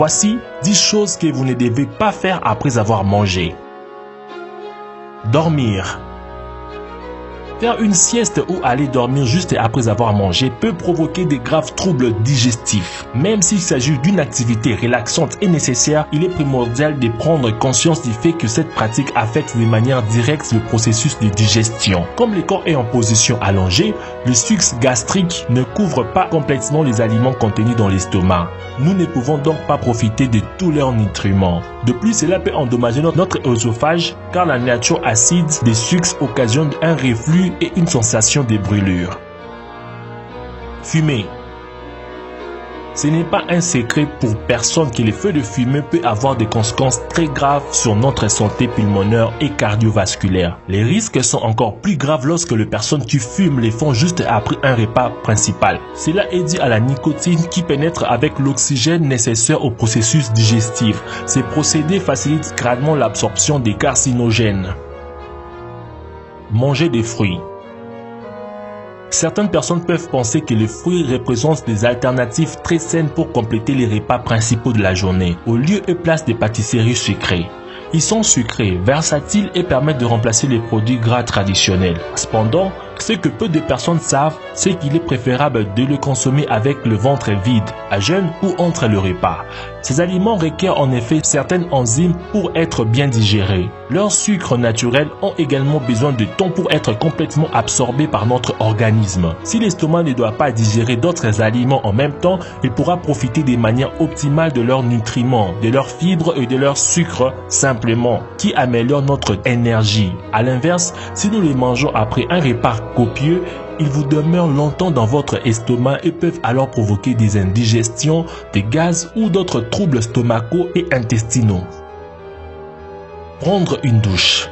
Voici 10 choses que vous ne devez pas faire après avoir mangé. Dormir. Faire une sieste ou aller dormir juste après avoir mangé peut provoquer de graves troubles digestifs. Même s'il s'agit d'une activité relaxante et nécessaire, il est primordial de prendre conscience du fait que cette pratique affecte de manière directe le processus de digestion. Comme le corps est en position allongée, le sucre gastrique ne couvre pas complètement les aliments contenus dans l'estomac. Nous ne pouvons donc pas profiter de tous leurs nutriments. De plus, cela peut endommager notre œsophage car la nature acide des sucres occasionne un reflux et une sensation de brûlure. Fumer. Ce n'est pas un secret pour personne que le feu de fumée peut avoir des conséquences très graves sur notre santé pulmonaire et cardiovasculaire. Les risques sont encore plus graves lorsque les personnes qui fument les font juste après un repas principal. Cela est dû à la nicotine qui pénètre avec l'oxygène nécessaire au processus digestif. Ces procédés facilitent grandement l'absorption des carcinogènes. Manger des fruits. Certaines personnes peuvent penser que les fruits représentent des alternatives très saines pour compléter les repas principaux de la journée. Au lieu et place des pâtisseries sucrées. Ils sont sucrés, versatiles et permettent de remplacer les produits gras traditionnels. Cependant, ce que peu de personnes savent, c'est qu'il est préférable de le consommer avec le ventre vide, à jeûne ou entre le repas. Ces aliments requièrent en effet certaines enzymes pour être bien digérés. Leurs sucres naturels ont également besoin de temps pour être complètement absorbés par notre organisme. Si l'estomac ne doit pas digérer d'autres aliments en même temps, il pourra profiter de manière optimale de leurs nutriments, de leurs fibres et de leurs sucres simplement, qui améliorent notre énergie. À l'inverse, si nous les mangeons après un repas copieux, ils vous demeurent longtemps dans votre estomac et peuvent alors provoquer des indigestions, des gaz ou d'autres troubles stomacaux et intestinaux. Prendre une douche.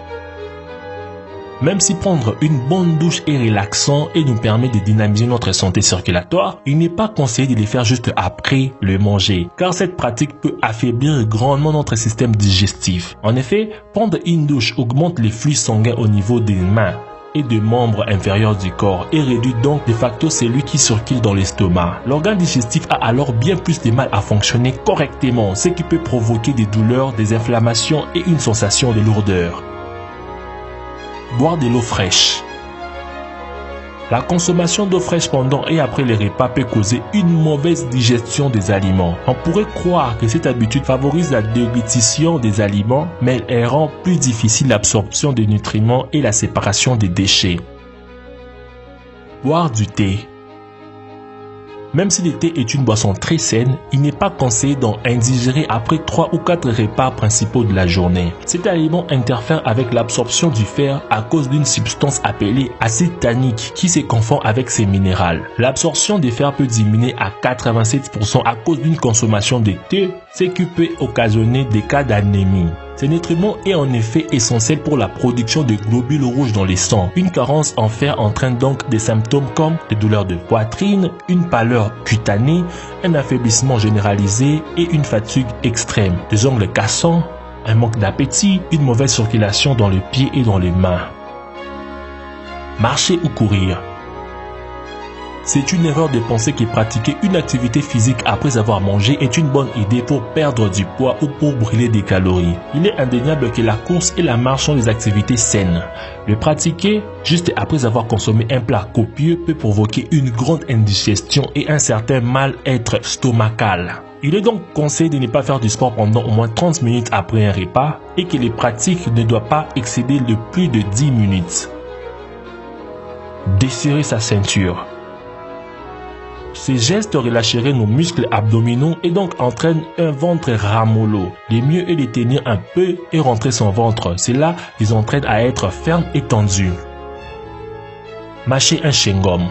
Même si prendre une bonne douche est relaxant et nous permet de dynamiser notre santé circulatoire, il n'est pas conseillé de les faire juste après le manger, car cette pratique peut affaiblir grandement notre système digestif. En effet, prendre une douche augmente les flux sanguins au niveau des mains et des membres inférieurs du corps et réduit donc de facto celui qui circule dans l'estomac. L'organe digestif a alors bien plus de mal à fonctionner correctement, ce qui peut provoquer des douleurs, des inflammations et une sensation de lourdeur. Boire de l'eau fraîche. La consommation d'eau fraîche pendant et après les repas peut causer une mauvaise digestion des aliments. On pourrait croire que cette habitude favorise la déglutition des aliments, mais elle rend plus difficile l'absorption des nutriments et la séparation des déchets. Boire du thé. Même si le thé est une boisson très saine, il n'est pas conseillé d'en indigérer après 3 ou 4 repas principaux de la journée. Cet aliment interfère avec l'absorption du fer à cause d'une substance appelée acide tannique qui se confond avec ces minéraux. L'absorption des fer peut diminuer à 87% à cause d'une consommation de thé, ce qui peut occasionner des cas d'anémie. Ce nutriment est en effet essentiel pour la production de globules rouges dans le sang. Une carence en fer entraîne donc des symptômes comme des douleurs de poitrine, une pâleur cutanée, un affaiblissement généralisé et une fatigue extrême, des ongles cassants, un manque d'appétit, une mauvaise circulation dans les pieds et dans les mains. Marcher ou courir. C'est une erreur de penser que pratiquer une activité physique après avoir mangé est une bonne idée pour perdre du poids ou pour brûler des calories. Il est indéniable que la course et la marche sont des activités saines. Le pratiquer juste après avoir consommé un plat copieux peut provoquer une grande indigestion et un certain mal-être stomacal. Il est donc conseillé de ne pas faire du sport pendant au moins 30 minutes après un repas et que les pratiques ne doivent pas excéder de plus de 10 minutes. Desserrer sa ceinture. Ces gestes relâcheraient nos muscles abdominaux et donc entraînent un ventre ramollo. Le mieux est de tenir un peu et rentrer son ventre. Cela les entraîne à être fermes et tendus. Mâcher un chewing-gum.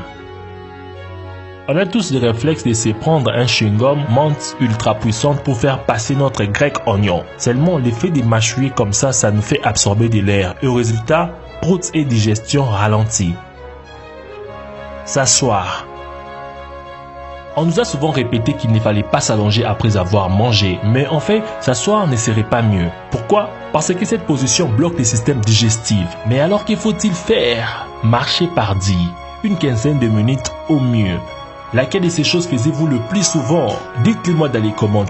On a tous le réflexe de se prendre un chewing-gum menthe ultra puissante pour faire passer notre grec oignon. Seulement l'effet de mâchouiller comme ça nous fait absorber de l'air et au résultat, proutes et digestion ralentie. S'asseoir. On nous a souvent répété qu'il ne fallait pas s'allonger après avoir mangé, mais en fait, s'asseoir ne serait pas mieux. Pourquoi? Parce que cette position bloque le système digestif. Mais alors qu'il faut-il faire? Marcher pardi, une quinzaine de minutes au mieux. Laquelle de ces choses faisiez-vous le plus souvent? Dites-le moi dans les commentaires.